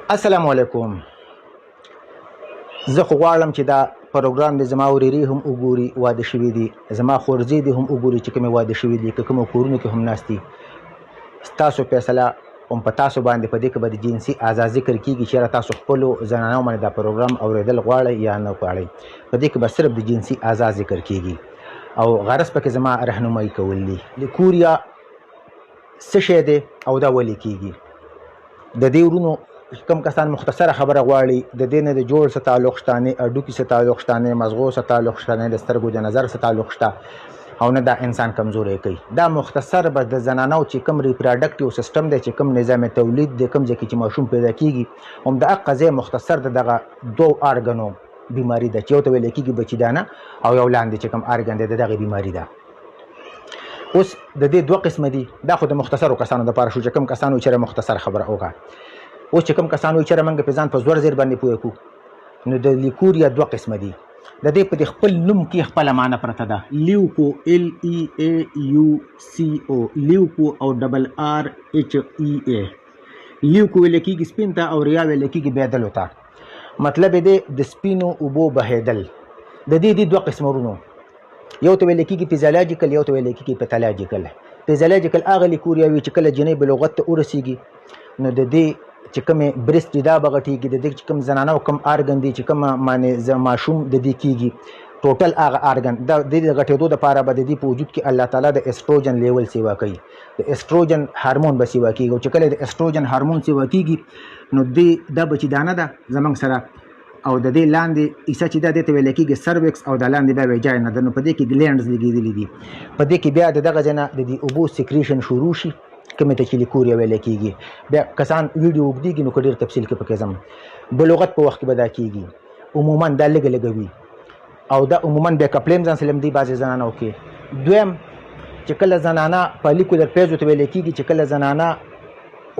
السلام علیکم. زه خو غواړم چې دا پروګرام د زما ورېرې هم وګوري، واده شوي دي، زما خورزې دي هم وګوري چې کومې واده شوي دي، که کومو کورونو کې هم ناست دي. ستاسو فیصله هم په تاسو باندې، په دې کې به د جنسي آزاد ذکر کېږي. چېرې تاسو خپلو زنانو باندې دا پروګرام اورېدل غواړئ یا نه غواړئ، په دې کې به صرف د جنسي آزاد ذکر کېږي او غرض پکې زما رهنمایي کول دي. لیکوریا څه شی دی او دا ولې کېږي؟ د دې ورونو کم کسان مختصره خبره غواړي، د دې نه د جوړ څه تعلق شته، نه هډوکي څه تعلق شته، نه مغزو څه تعلق شته، نه د سترګو د نظر څه تعلق شته، او نه دا انسان کمزوری کوي. دا مختصر به د زنانو چې کوم ریپراډکټیو سیستم دی، چې کوم نظام تولید دی، کوم ځای کې چې ماشوم پیدا کېږي، هم د هغه ځای مختصر د دغه دوو ارګنو بیماري ده چې یو ته ویل کېږي بچیدانه او یو لاندې چې کوم ارګن دی د دغې بیماري ده. اوس د دې دوه قسمه دي. دا خو د مختصرو کسانو دپاره شو چې کوم کسان وایي چېرې مختصر خبره وکړه. اوس چې کوم کسان وایي چېرې موږ په ځان په زور زیر باندې پوه کړو، نو د لیکوریا دوه قسمه دي. د دې په دې خپل نوم کې خپله معنی پرته ده. لیوکو LEAUCO، لیوکو او RRHEA. لیوکو ویل کېږي سپین ته او ریا ویل کېږي بهېدلو ته. مطلب یې دی د سپینو اوبو بهېدل. د دې دوه قسمه ورونو، یو ته ویل کېږي فیزیولوژیکل، یو ته ویل کېږي پیتالوژیکل. فیزیولوژیکل هغه لیکوریا وي چې کله جنۍ بلوغت ته ورسېږي، نو د دې چې کومې برست دي دا به غټېږي، د دې چې کوم زنانه کوم ارګن دي چې کوم معنې ماشوم د دې کېږي، ټوټل هغه ارګن د دې د غټېدو دپاره به د دې په وجود کې الله تعالی د اسټروجن لیول سیوا کوي. د اسټروجن هارمون به سیوا کېږي، او چې کله د اسټروجن هارمون سیوا کېږي، نو دا به چې دانه ده زموږ سره، او د دې لاندې حصه چې ده دې ته ویل کېږي سروکس، او د لاندې بیا ویجاینه ده. نو په دې کې ګلینډز لګېدلي دي. په دې کې بیا د دغه ځای نه د دې اوبو سیکریشن شروع شي، کومې ته چې لیکوریا ویل کېږي. بیا کسان ویډیو اوږدېږي نو که ډېر تفصیل کې پکې ځم. بلوغت په وخت کې به دا کېږي. عموما دا لږه لږه وي، او دا عموما بیا کپلیم ځان سلم دی بعضې زنانو کې. دویم چې کله زنانه فالیکولر پیزو ته ویل کېږي، چې کله زنانه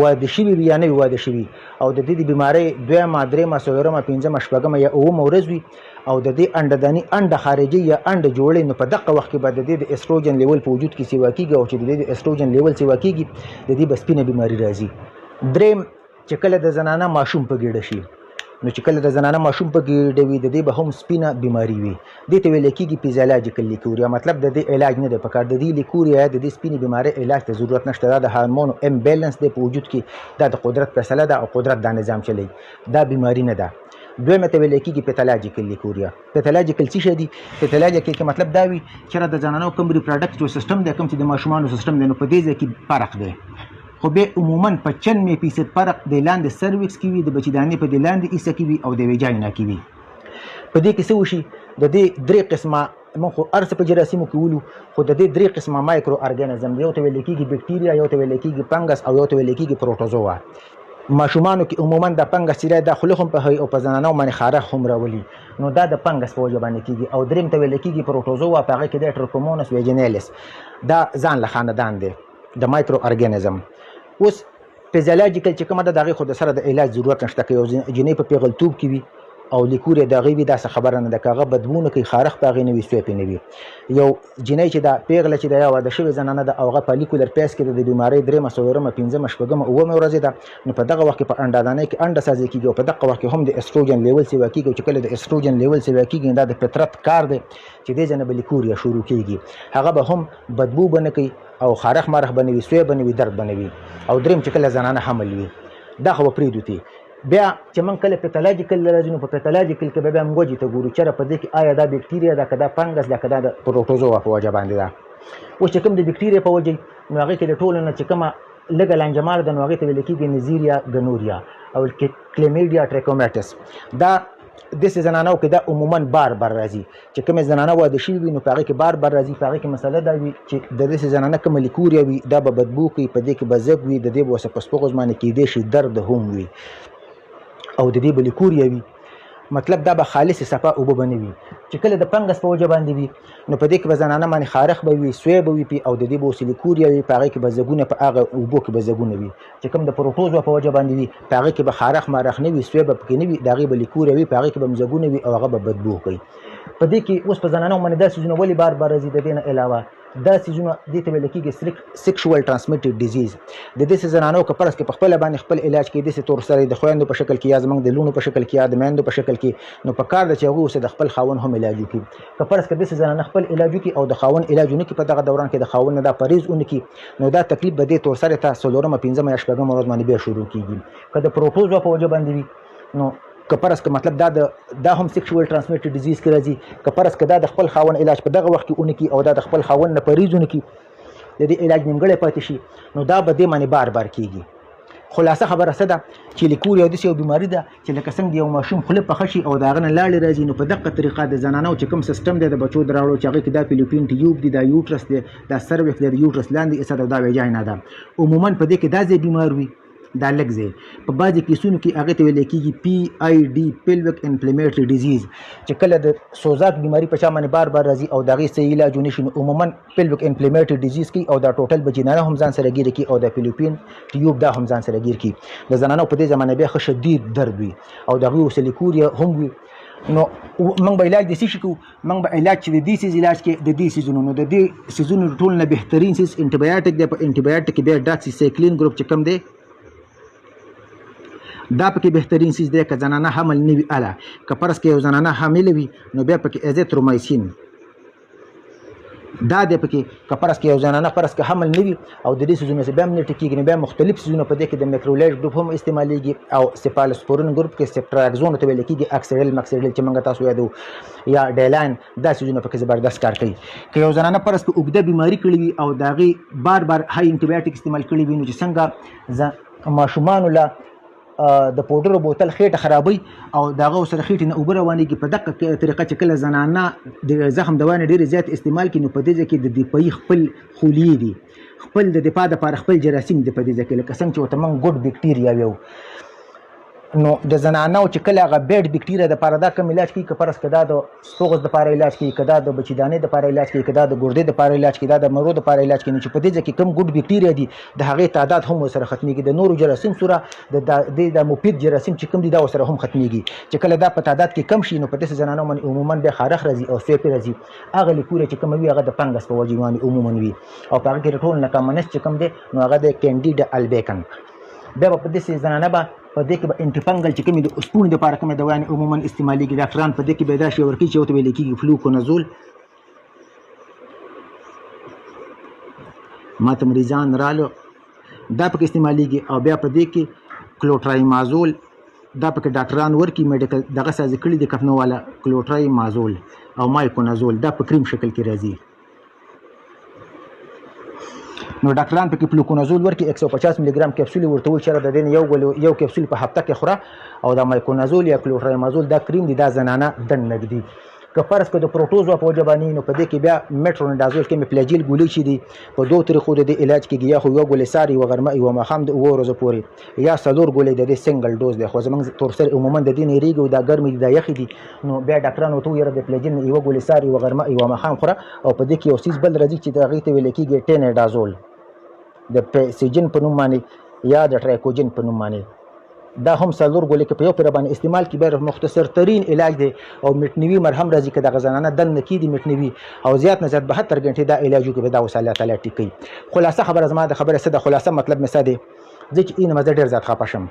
واده شوي وي یا نه وي واده شوي، او د دې د بیمارۍ دویمه، درېیمه، څلورمه، پنځمه، شپږمه یا اوومه ورځ وي، او د دې انډهداني انډه خارجي یا انډه جوړې، نو په دغه وخت کې به د دې د اسټروجن لیول په وجود کې سیوا کېږي، او چې د دې د اسټروجن لیول سیوا کېږي، د دې به سپینه بیماري راځي. درېیم چې کله د زنانه ماشوم په ګېډه شي، نو چې کله د زنانه ماشوم په ګېډه وي، د دې به هم سپینه بیماري وي. دې ته ویل کېږي فیزیولوژیکل لیکوریا. مطلب د دې علاج نه دی پکار. د دې لیکوریا د دې سپینې بیمارۍ علاج ته ضرورت نشته. دا د هارمونو امبیلنس دی په وجود کې، دا د قدرت فیصله ده، او قدرت دا نظام چلوي. دا بیماري نه ده. دویمه ته ویل کېږي پیتالوژیکل لیکوریا. پیتالوژیکل څه شی دي؟ پیتالوژیکل کې مطلب دا وي چې د زنانو کوم ریپراډکټیو سیستم دی، کوم چې د ماشومانو سیستم دی، نو په دې ځای کې فرق دی. خو بیا عموما 95% فرق د لاندې سروکس کې وي، د بچیدانې په د لاندې حصه کې وي، او د ویجاینا کې وي. په دې کې څه وشي؟ د دې درې قسمه، موږ خو هر څه په جراثیمو کې ولو، خو د دې درې قسمه مایکرو ارګانیزم، یو ته ویل کېږي بکټیریا، یو ته ویل کېږي فنګس، او یو ته ویل کېږي پروټوزوا. ماشومانو کې عموما د فنګس چې دا خوله هم پهوي، او په زنانو باندې خارښ هم راولي، نو دا د فنګس په وجه باندې کېږي. او درېیم ته ویل کېږي پروټوزوا، په هغې کې دی ټرکومونس ویجینیلس. دا ځان له خاندان دی د مایکرو ارګانیزم. اوس فیزیولوژیکل چې کومه ده، د هغې خو د سره د علاج ضرورت نشته. که یو جنۍ په پیغلتوب کې وي او لیکوریا د هغې وي، داسې خبره نه ده. که هغه بدبو نه کوي، خارښ په هغې نه وي، سوی پې نه وي. یو جنۍ چې ده پیغله چې ده، یا واده شوې زنانه ده، او هغه فالیکولر پیز کې ده، د بیمارۍ درېیمه، څلورمه، پنځمه، شپږمه، اوومه ورځې ده، نو په دغه وخت کې په انډهدانۍ کې انډه سازي کېږي، او په دغه وخت کې هم د اسټروجن لیول سیوا کېږي. او چې کله د اسټروجن لیول سیوا کېږي، دا د فطرت کار دی چې دې ځای نه به لیکوریا شروع کېږي. هغه به هم بدبو به نه کوي، او خارښ مارښ به نه وي، سوی به نه وي، درد به نه وي. او درېیم چې کله زنانه حمل وي، دا خو به پرېږدو. بیا چې موږ کله پیتالوژیکل راځي، نو په پیتالوژیکل کې به بیا موږ وجې ته ګورو چېرې په دې کې آیا دا بکټیریا ده، که دا فنګس ده، که دا د پروټوزوا په وجه باندې ده. اوس چې کوم د بکټیریا په وجه، نو هغې کې د ټولو نه چې کومه لږه لانجمار ده، نو هغې ته ویل کېږي نزیریا ګنوریا او کلیمیډیا ټریکومیټس. دا داسې زنانو کې دا عموما بار بار راځي. چې کومې زنانه واده شوي وي، نو په هغې کې بار بار راځي. په هغې کې مسله دا وي چې د داسې زنانه کومه لیکوریا وي، دا به بدبو کوي، په دې کې به زګ وي، د دې به ورسره په سپغز باندې کېدی شي درد هم وي، او د دې به لیکوریا وي. مطلب دا به خالصې صفا اوبه به نه وي. چې کله د فنګس په وجه باندې وي، نو په دې کې به زنانه باندې خارښ به وي، سوی به وي، او د دې به اوس لیکوریا وي. په هغې کې به زګونه، په هغه اوبو کې به زګونه وي. چې کوم د پروټوزوا په وجه باندې وي، په هغې کې به خارښ مارښ نه وي، سوی به پکې نه وي، د هغې به لیکوریا وي، په هغې کې به زګونه وي، او هغه به بدبو کوي. په دې کې اوس په زنانو باندې دا څیزونه ولې بار بار راځي؟ د دې نه علاوه دا سیزونه دې ته ویل کېږي سیکشوال ټرانسمیټډ ډیزیز. د داسې زنانو که فرض کې په خپله باندې خپل علاج کوي داسې طور سره د خویندو په شکل کې یا زموږ د لوڼو په شکل کې یا د میندو په شکل کې، نو په کار ده چې هغوی اوس د خپل خاوند هم علاج وکړي. که فرض که داسې زنانه خپل علاج وکړي او د خاوند علاج ونه کړي په دغه دوران کې د خاوند نه دا پرهیز ونه کړي، نو دا تکلیف به دې طور سره ته څلورمه پنځمه یا شپږمه ورځ باندې بیا شروع کېږي. که د پروټوزوا په وجه باندې وي نو که فرض که مطلب دا هم سیکشوال ټرانسمیټډ ډیزیز کې راځي. که فرض که دا د خپل خاوند علاج په دغه وخت کې ونه کړي او دا د خپل خاوند نه پرهیز ونه کړي، د دې علاج نیمګړی پاتې شي، نو دا به دې باندې بار بار کېږي. خلاصه خبره څه ده چې لیکوریا داسې یو بیماري ده چې لکه څنګه د یو ماشوم خوله پخه شي او د هغه نه لاړې راځي، نو په دقه طریقه د زنانو چې کوم سیستم دی د بچو د راوړو چې هغې کې دا فیلوپین ټیوب دی، دا یوټرس دی، دا سروکس دی، د یوټرس لاندې ایسه ده او دا ویجاینا ده. عموما په دې کې دا ځای بیمار وي، دا لږ ځای. په بعضې کیسونو کې هغې ته ویل کېږي PID پیلویک انفلیمیټري ډیزیز، چې کله د سوزاک بیماري په چا باندې بار بار راځي او د هغې صحیح علاج ونه شي، نو عموما پیلویک انفلیمیټري ډیزیز کوي او دا ټوټل به جینانه هم ځان سره ګیره کړي او د فیلوپین ټیوب دا هم ځان سره ګیر کړي. د زنانو په دې زمانه بیا ښه شدید درد وي او د هغوی ورسه لیکوریا هم وي. نو موږ به علاج د څه شي کوو؟ موږ به علاج چې د دې سیز علاج کې د دې سیزونو، نو د دې سیزونو ټول نه بهترین سیز انټي بایوټیک دی. په انټي بایوټیک کې بیا ډاکسیسایکلین ګروپ چې کوم دی دا پکې بهترین سیز دی. که زنانه حمل نه وي اله، که فرض کې یو زنانه حامله وي نو بیا پکې ایزیترومایسین دا دی پکې. که فرض کې یو زنانه فرض کې حمل نه وي او د دې سیزونو څخه بیا هم نه ټیکېږي، نو بیا مختلف سیزونه په دې کې د میکرولیټ ګروپ هم استعمالیږي او سیفالوسپورین ګروپ کې سیپټراکزون ته ویل کېږي، اکسیډل مکسیډل چې موږ تاسو یادو یا ډیلاین، دا سیزونه پکې زبردست کار کوي. که یو زنانه فرض کې اوږده بیماري کړې وي او د هغې بار بار های انټي بایوټیک استعمال کړي وي، نو چې څنګه ماشومانو له د پوډرو بوتل خېټه خرابوي او د هغه سره خېټې نه اوبه روانېږي، په دقه طریقه چې کله زنانه د زخم دوا نه ډېرې زیات استعمال کړي، نو په دې ځای کې د دفاعي خپل خلیې دي، خپل د دفاع دپاره خپل جراثیم دي په دې ځای کې، لکه څنګه چې ورته موږ ګوډ بکټیریا ویو. نو د زنانو چې کله هغه بیډ بکټیریا دپاره دا کم علاج کوي، که فرض که دا د سپوغز دپاره علاج کوي، که دا د بچیدانې دپاره علاج کوي، که دا د ګردې دپاره علاج کوي، دا د مرو دپاره علاج کوي، نو چې په دې ځای کې کم ګوډ بکټیریا دي د هغې تعداد هم ورسره ختمیږي. د نورو جراثیم سره د مفید جراثیم چې کوم دي دا ورسره هم ختمیږي. چې کله دا په تعداد کې کم شي، نو په داسې زنانو باندې عموما بیا خارښ راځي او سویپې راځي. هغه لیکوریا چې کومه وي هغه د فنګس په وجې باندې عموما وي او په هغه کې د ټول نه کامنست چې کوم دی نو هغه د کینډیډا البیکن. بیا به په داسې زنانه به په دې کې به انټي فنګل چې کومې د اوسپونې دپاره کومې دواګانې عموما استعمالیږي. ډاکټران په دې کې به دا شی ورکوي چې ورته ویل کېږي فلوکونازول. ماته مریضان رالو دا پکې استعمالیږي او بیا په دې کې کلوټرایمازول دا پکې ډاکټران ورکوي، میډیکل دغه سازي کړي دي کفنو والا کلوټرایمازول او مایکونازول دا په کریم شکل کې راځي. نو ډاکټران پکې فلوکونازول ورکړي 150 ملي ګرام کپسول ورته وایي چې د دې نه یو کپسول په هفته کې خوره او دا مایکونازول یا کلوټرایمازول دا کریم دی دا زنانه دن نږدي. که فرض که د پروټوزوا په وجه باندې نو په دې کې بیا میټرونیډازول کې فلاجیل ګولۍ چې دي په دوه طریقو د دې علاج کېږي، یا خو یوه ګولۍ سهار یوه غرمه یوه ماښام د 7 ورځو پورې، یا 4 ګولۍ د دې سنګل ډوز دی. خو زموږ تور سره عموما د دې نه هېرېږي او دا ګرمې دي دا یخې دي، نو بیا ډاکټران ورته وایي یاره د فلاجیل نه یوه ګولۍ سهار یوه غرمه یوه ماښام خوره او په دې کې یو څیز بل راځي چې د هغې ته ویل کېږي ټینیډازول د پیسیجن په نوم باندې یا د ټرایکوجن په نوم باندې. دا هم 4 ګولۍ کې په یو پیره باندې استعمال کړي بیا مختصر ترین علاج دی او میټنوي مرهم راځي که دغه زنانه دن نه کېږي میټنوي او زیات نه زیات 72 غنټې دا علاج وکړي دا اوس الله تعالی ټیک کوي. خلاصه خبره زما د خبرې څه ده؟ خلاصه مطلب مې څه دی؟ زه چې اینه مزه ډېر زیات خفه شم.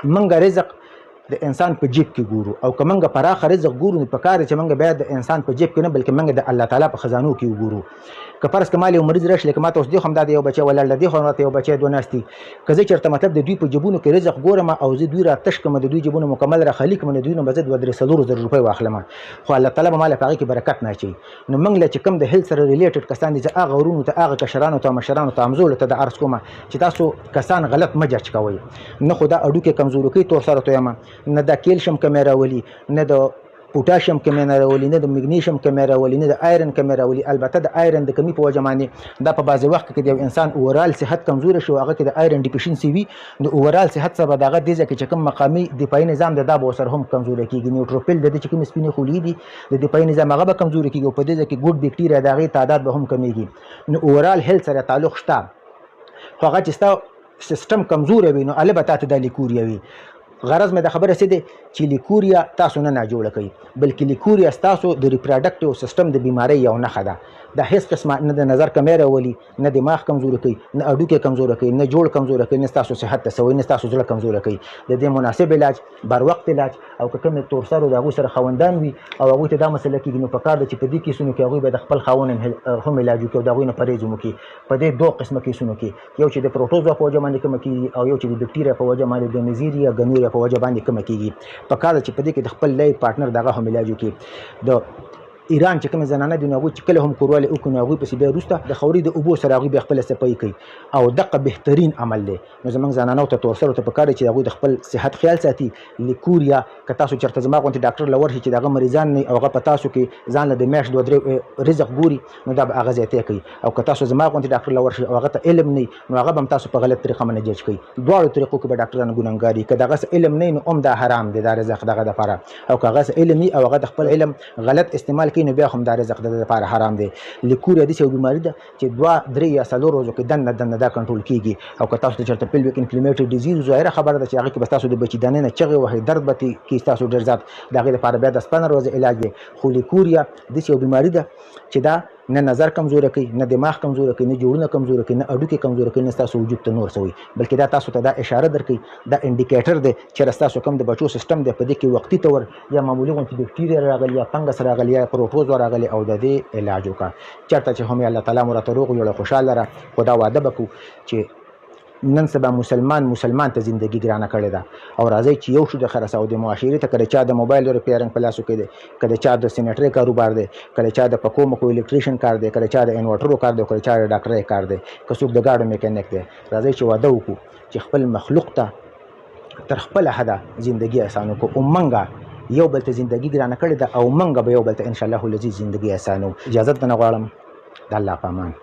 موږ رزق د انسان په جیب کې ګورو او که موږ پراخه رزق ګورو نو پکار دی چې موږ باید د انسان په جیب کې نه بلکې موږ د الله تعالی په خزانو کې وګورو. که فرض که مال یو مریض راشي لکه ماته اوس دې خو همدا د یو بچی ولاړ دی، دې خو ماته یو بچی دوه ناست دي، که زه چېرته مطلب د دوی په جیبونو کې رزق ګورم او زه دوی را تش کړم د دوی جیبونه مکمل را خالي کړم نو دوی نه به زه 2-3 روپۍ واخلم، خو الله تعالی به ماله په هغې کې برکت نه اچوي. نو موږ له چې کوم د هیلث سره ریلیټډ کسان دي زه هغه ورونو ته هغه کشرانو ته مشرانو ته همزولو ته د عرض کوم چې تاسو کسان غلط مه جج کوئ. نه خو دا اډوکې کمزوري کوي تور سره تویم، نه دا کیلشیم کمی راولي، نه د پوټاشیم کمی نه راولي، نه د مګنیشیم کمی راولي، نه د آیرن کمی راولي. البته د آیرن د کمی په وجه باندې دا په بعضې وخت کې د یو انسان اورال صحت کمزوره شي او هغه کې د آیرن ډیفیشنسي وي د اورال صحت سره به د هغه دې ځای کې چې کوم مقامي دفاعي نظام دی دا به ورسره هم کمزوری کېږي. نیوټروفیل د دې چې کومې سپینې خولې دي د دفاعي نظام هغه به کمزوری کېږي او په دې ځای کې ګوډ بکټیریا د هغې تعداد به هم کمیږي. نو اورال هیلث سره تعلق شته، خو هغه چې ستا سیستم کمزوری وي نو هله به تا ته دا لیکوریا وي. غرض مې د خبره څه دی چې لیکوریا تاسو نه ناجوړه کوي بلکې لیکوریا ستاسو د ریپراډکټیو سیستم د بیمارۍ یو نښه ده. دا هیڅ قسمه نه د نظر کمی راولي، نه دماغ کمزوری کوي، نه هډوکي کمزوری کوي، نه جوړ کمزوری کوي، نه ستاسو صحت ته سوی، نه ستاسو زړه کمزوری کوي. د دې مناسب علاج، بر وخت علاج، او که کوم تور سر د هغوی سره خاوندان وي او هغوی ته دا مسله کېږي، نو پکار ده چې په دې کیسونو کې هغوی به د خپل خاوند هم علاج وکړي او د هغوی نه پرهیز وکړي. په دې 2 قسمه کیسونو کې، یو چې د پروټوزوا په وجه باندې کمه کېږي او یو چې د بکټیریا په وجه باندې د نزیریا ګنوریا په وجه باندې کمه کېږي. پکار ده چې په دې کې د خپل لایف پارټنر دغه هم علاج وکړي. د ایران چې کوم زنانه دي نو هغوی چې کله هم کوروالی وکړي نو هغوی پسې بیا وروسته د خوري د اوبو سره هغوی بیا خپله صفایي کوي او دغه بهترین عمل دی. نو زموږ زنانو ته تورسرو ته پکار دی چې هغوی د خپل صحت خیال ساتي. لیکوریا که تاسو چېرته زما غوندې ډاکټر له ورشي چې د هغه مریضان نه او هغه په تاسو کې ځان له د میاشت 2-3 رزق ګوري، نو دا به هغه زیاتی کوي. او که تاسو زما غوندې ډاکټر له ورشي او هغه ته علم نه نو هغه به هم تاسو په غلط طریقه باندې جج کوي. دواړو طریقو کې به ډاکټران ګنهګار دي. که د هغه علم نه نو هم دا حرام دی، دا رزق دغه دپاره. او که هغه علم نه او هغه د خپل علم غلط استعمال کوي نو بیا هم دا رزق د لپاره حرام دی. لیکوریا داسې یو بیماري ده چې 2-3 یا 4 ورځو کې دنه دا کنټرول کېږي. او که تاسو ته چېرته پیلویک انفلیمیټري ډیزیز ظاهره خبره ده چې هغې کې به ستاسو د بچیدانۍ نه چغې وهي، درد به کېږي ستاسو ډېر زیات، د هغې لپاره بیا 10-15 ورځې علاج دی. خو لیکوریا داسې یو بیماري ده چې دا نه نظر کمزوره کوي، نه دماغ کمزوره کوي، نه جوړونه کمزوره کوي، نه هډوکي کمزوره کوي، نه ستاسو وجود ته نور څه وي، بلکې دا تاسو ته دا اشاره درکوي، دا انډیکیټر دی چې ستاسو کوم د بچو سیسټم دی په دې کې وختي طور یا معمولي غوندې بکټیریا راغلي یا فنګس راغلی یا پروټوزوا راغلی او د دې علاج وکړه. چېرته چې هم الله تعالی مو راته روغ جوړه خوشحاله لره. خو دا واده به کوو چې نن سبا مسلمان ته زندگی ګرانه کړې ده. او راځئ چې یو شو د خرڅ او د معاشرې ته، کله چا د موبایل ریپیرنګ په لاسو کې دی، کله چا د سینیټرۍ کاروبار دی، کله چا د پکو مکو الکتریشن کار دی، کله چا د انورټرو کار دی، کله چا د ډاکټرۍ کار دی، که څوک د ګاډو میکانیک دی. راځئ چې واده وکړو چې خپل مخلوق ته تر خپله حده زندگی اسانه کړو. او منګه یو بل ته زندگی ګرانه کړې ده او منګه به یو بل ته انشاءالله العزیز زندگی اسانو. اجازت نه غواړم. د الله په امان.